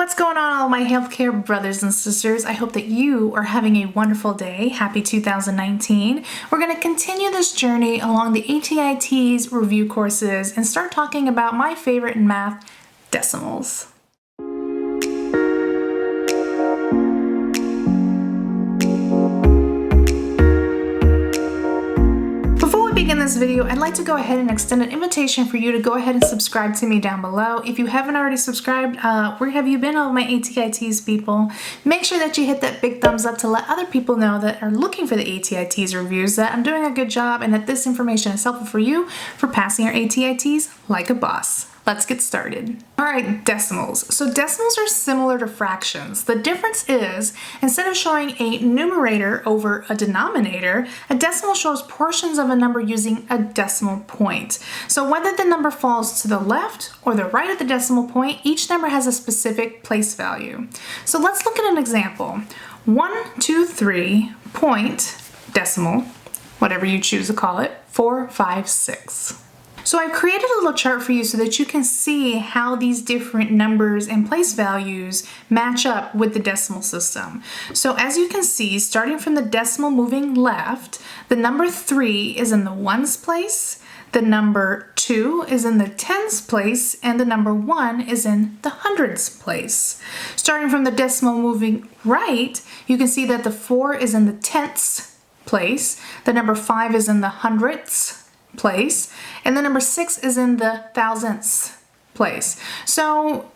What's going on, all my healthcare brothers and sisters? I hope that you are having a wonderful day. Happy 2019. We're going to continue this journey along the ATI TEAS review courses and start talking about my favorite in math, decimals. In this video, I'd like to go ahead and extend an invitation for you to go ahead and subscribe to me down below. If you haven't already subscribed, where have you been, all my ATI TEAS people? Make sure that you hit that big thumbs up to let other people know that are looking for the ATI TEAS reviews that I'm doing a good job and that this information is helpful for you for passing your ATI TEAS like a boss. Let's get started. All right, decimals. So decimals are similar to fractions. The difference is, instead of showing a numerator over a denominator, a decimal shows portions of a number using a decimal point. So whether the number falls to the left or the right of the decimal point, each number has a specific place value. So let's look at an example. 123 point decimal, whatever you choose to call it, 456. So I've created a little chart for you so that you can see how these different numbers and place values match up with the decimal system. So as you can see, starting from the decimal moving left, the number 3 is in the ones place, the number 2 is in the tens place, and the number 1 is in the hundreds place. Starting from the decimal moving right, you can see that the 4 is in the tenths place, the number 5 is in the hundredths place, and the number 6 is in the thousandths place. So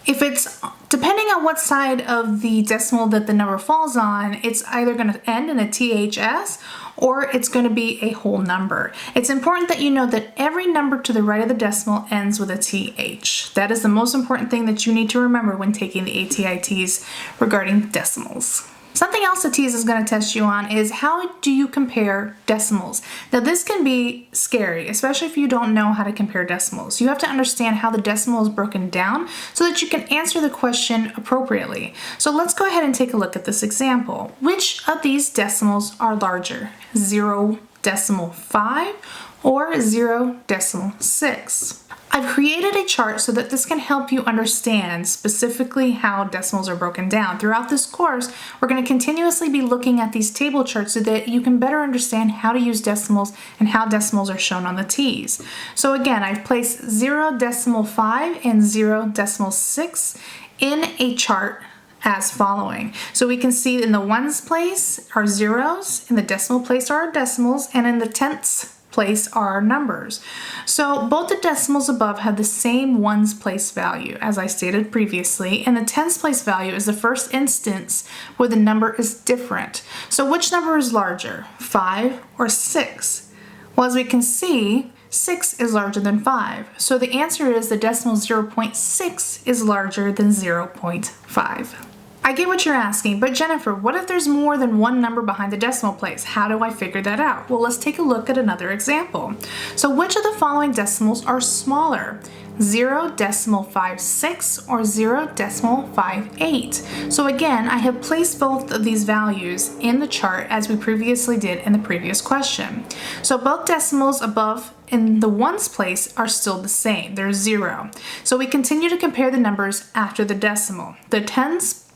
if it's, depending on what side of the decimal that the number falls on, it's either going to end in a THS or it's going to be a whole number. It's important that you know that every number to the right of the decimal ends with a TH. That is the most important thing that you need to remember when taking the ATI TEAS regarding decimals. Something else that TEAS is going to test you on is how do you compare decimals? Now this can be scary, especially if you don't know how to compare decimals. You have to understand how the decimal is broken down so that you can answer the question appropriately. So let's go ahead and take a look at this example. Which of these decimals are larger? 0.5 or 0.6? I've created a chart so that this can help you understand specifically how decimals are broken down. Throughout this course, we're going to continuously be looking at these table charts so that you can better understand how to use decimals and how decimals are shown on the TEAS. So again, I've placed 0.5 and 0.6 in a chart as following. So we can see in the ones place are zeros, in the decimal place are our decimals, and in the tenths place are our numbers. So both the decimals above have the same ones place value as I stated previously, and the tens place value is the first instance where the number is different. So which number is larger, 5 or 6? Well, as we can see, 6 is larger than 5. So the answer is the decimal 0.6 is larger than 0.5. I get what you're asking, but Jennifer, what if there's more than one number behind the decimal place? How do I figure that out? Well, let's take a look at another example. So which of the following decimals are smaller? 0.56 or 0.58. So again, I have placed both of these values in the chart as we previously did in the previous question. So both decimals above in the ones place are still the same. They're 0. So we continue to compare the numbers after the decimal. The tenths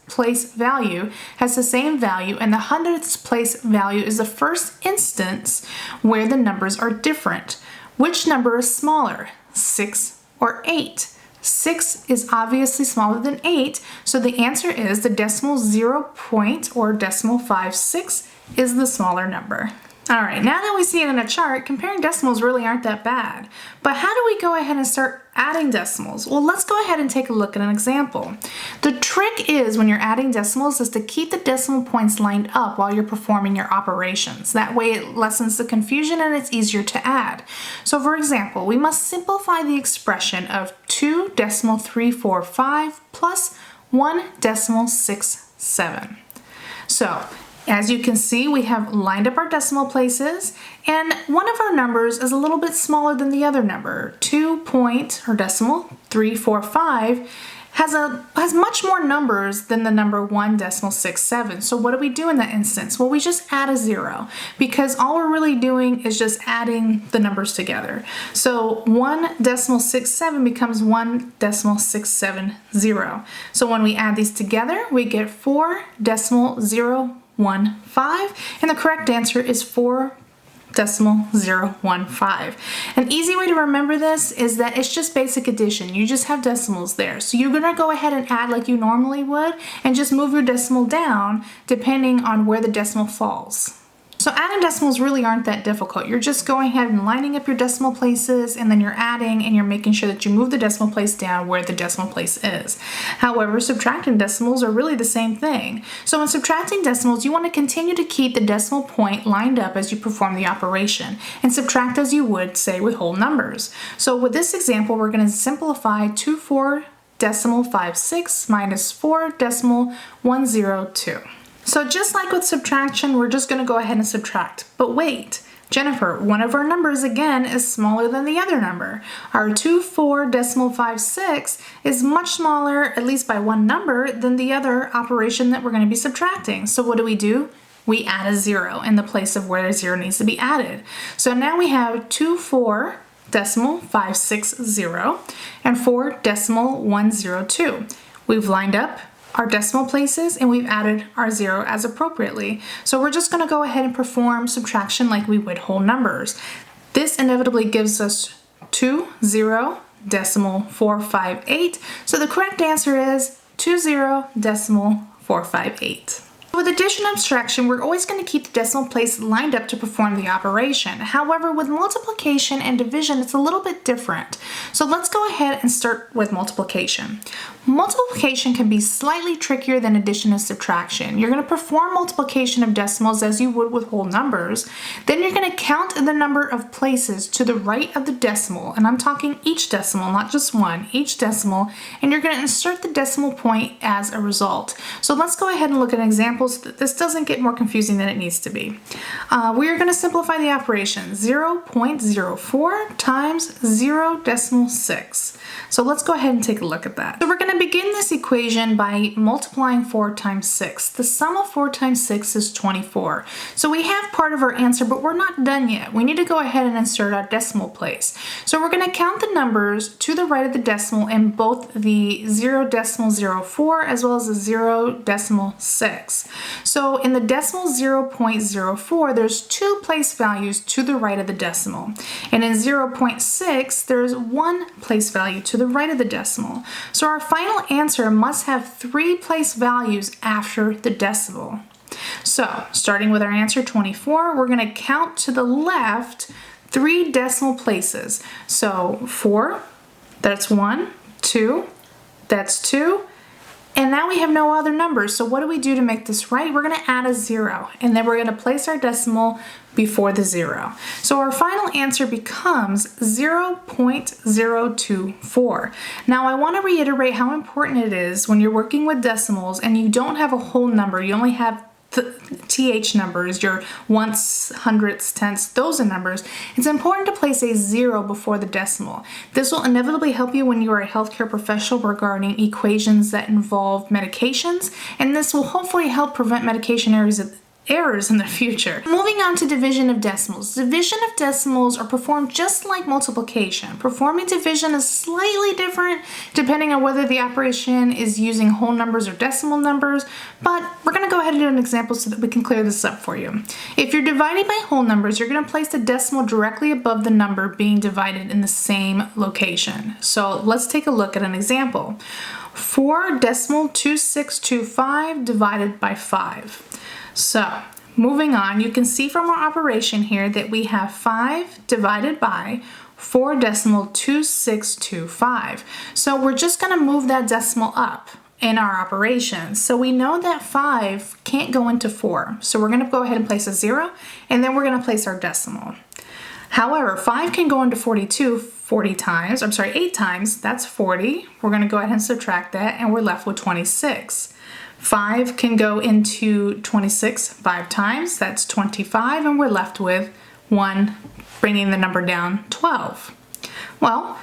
place value has the same value, and the hundredths place value is the first instance where the numbers are different. Which number is smaller, 6 or 8? 6 is obviously smaller than 8, so the answer is the decimal 0.56 is the smaller number. All right, now that we see it in a chart, comparing decimals really aren't that bad. But how do we go ahead and start adding decimals? Well, let's go ahead and take a look at an example. The trick is when you're adding decimals is to keep the decimal points lined up while you're performing your operations. That way it lessens the confusion and it's easier to add. So for example, we must simplify the expression of 2.345 plus 1.67. So as you can see, we have lined up our decimal places, and one of our numbers is a little bit smaller than the other number. 2.345 has much more numbers than the number 1.67. So what do we do in that instance? Well, we just add a 0 because all we're really doing is just adding the numbers together. So 1.67 becomes 1.670. So when we add these together, we get 4.015, and the correct answer is 4.015. An easy way to remember this is that it's just basic addition. You just have decimals there. So you're gonna go ahead and add like you normally would and just move your decimal down depending on where the decimal falls. So adding decimals really aren't that difficult. You're just going ahead and lining up your decimal places, and then you're adding and you're making sure that you move the decimal place down where the decimal place is. However, subtracting decimals are really the same thing. So when subtracting decimals, you want to continue to keep the decimal point lined up as you perform the operation and subtract as you would, say, with whole numbers. So with this example, we're going to simplify 24.56 minus 4.102. So just like with subtraction, we're just going to go ahead and subtract. But wait, Jennifer, one of our numbers again is smaller than the other number. Our 24.56 is much smaller, at least by one number, than the other operation that we're going to be subtracting. So what do? We add a 0 in the place of where a 0 needs to be added. So now we have 24.560 and 4.102. We've lined up our decimal places and we've added our 0 as appropriately. So we're just going to go ahead and perform subtraction like we would whole numbers. This inevitably gives us 20.458. So the correct answer is 20.458. With addition and subtraction, we're always going to keep the decimal place lined up to perform the operation. However, with multiplication and division, it's a little bit different. So let's go ahead and start with multiplication. Multiplication can be slightly trickier than addition and subtraction. You're going to perform multiplication of decimals as you would with whole numbers. Then you're going to count the number of places to the right of the decimal, and I'm talking each decimal, not just one, each decimal, and you're going to insert the decimal point as a result. So let's go ahead and look at an example so that this doesn't get more confusing than it needs to be. We are going to simplify the operation. 0.04 times 0.6. So let's go ahead and take a look at that. So we're going to begin this equation by multiplying 4 times 6. The sum of 4 times 6 is 24. So we have part of our answer, but we're not done yet. We need to go ahead and insert our decimal place. So we're going to count the numbers to the right of the decimal in both the 0.04 as well as the 0.6. So in the decimal 0.04, there's 2 place values to the right of the decimal. And in 0.6, there's 1 place value to the right of the decimal. So our final answer must have 3 place values after the decimal. So starting with our answer 24, we're going to count to the left 3 decimal places. So 4, that's 1, 2, that's 2, and now we have no other numbers. So what do we do to make this right? We're going to add a 0, and then we're going to place our decimal before the 0. So our final answer becomes 0.024. Now I want to reiterate how important it is when you're working with decimals and you don't have a whole number, you only have TH numbers, your ones, hundredths, tenths, those are numbers. It's important to place a 0 before the decimal. This will inevitably help you when you are a healthcare professional regarding equations that involve medications, and this will hopefully help prevent medication errors in the future. Moving on to division of decimals. Division of decimals are performed just like multiplication. Performing division is slightly different depending on whether the operation is using whole numbers or decimal numbers, but we're going to go ahead and do an example so that we can clear this up for you. If you're dividing by whole numbers, you're going to place the decimal directly above the number being divided in the same location. So let's take a look at an example. 4.2625 divided by 5. So, moving on, you can see from our operation here that we have 5 divided by 4.2625. So we're just going to move that decimal up in our operation. So we know that 5 can't go into 4. So we're going to go ahead and place a 0, and then we're going to place our decimal. However, 5 can go into 42 8 times, that's 40. We're going to go ahead and subtract that, and we're left with 26. 5 can go into 26 5 times, that's 25, and we're left with 1, bringing the number down 12. Well,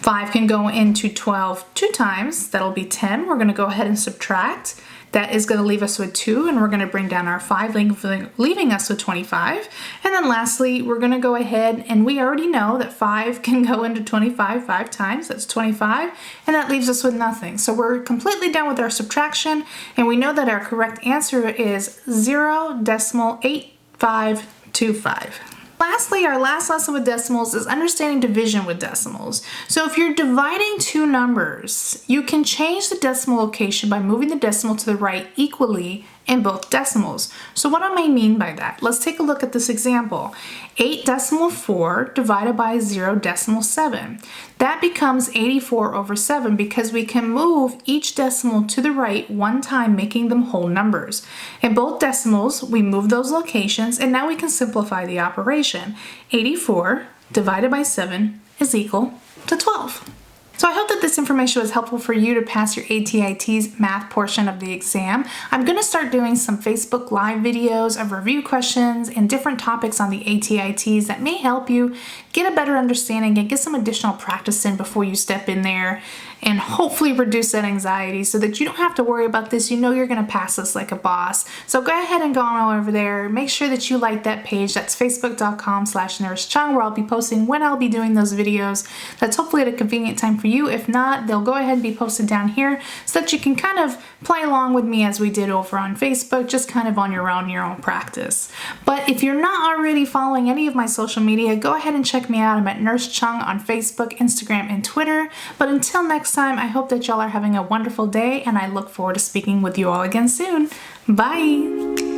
5 can go into 12 2 times. That'll be 10. We're going to go ahead and subtract. That is going to leave us with 2, and we're going to bring down our 5, leaving us with 25. And then lastly, we're going to go ahead, and we already know that 5 can go into 25 5 times. That's 25, and that leaves us with nothing. So we're completely done with our subtraction, and we know that our correct answer is 0.8525. Lastly, our last lesson with decimals is understanding division with decimals. So if you're dividing two numbers, you can change the decimal location by moving the decimal to the right equally in both decimals. So what do I mean by that? Let's take a look at this example. 8.4 divided by 0.7. That becomes 84/7 because we can move each decimal to the right one time, making them whole numbers. In both decimals, we move those locations, and now we can simplify the operation. 84 divided by 7 is equal to 12. So I hope that this information was helpful for you to pass your ATI TEAS math portion of the exam. I'm going to start doing some Facebook Live videos of review questions and different topics on the ATI TEAS that may help you get a better understanding and get some additional practice in before you step in there, and hopefully reduce that anxiety so that you don't have to worry about this. You know you're going to pass this like a boss. So go ahead and go on over there. Make sure that you like that page. That's facebook.com/Nurse Cheung, where I'll be posting when I'll be doing those videos. That's hopefully at a convenient time for you. If not, they'll go ahead and be posted down here so that you can kind of play along with me as we did over on Facebook, just kind of on your own practice. But if you're not already following any of my social media, go ahead and check me out. I'm at Nurse Cheung on Facebook, Instagram, and Twitter. But until next time, I hope that y'all are having a wonderful day, and I look forward to speaking with you all again soon. Bye!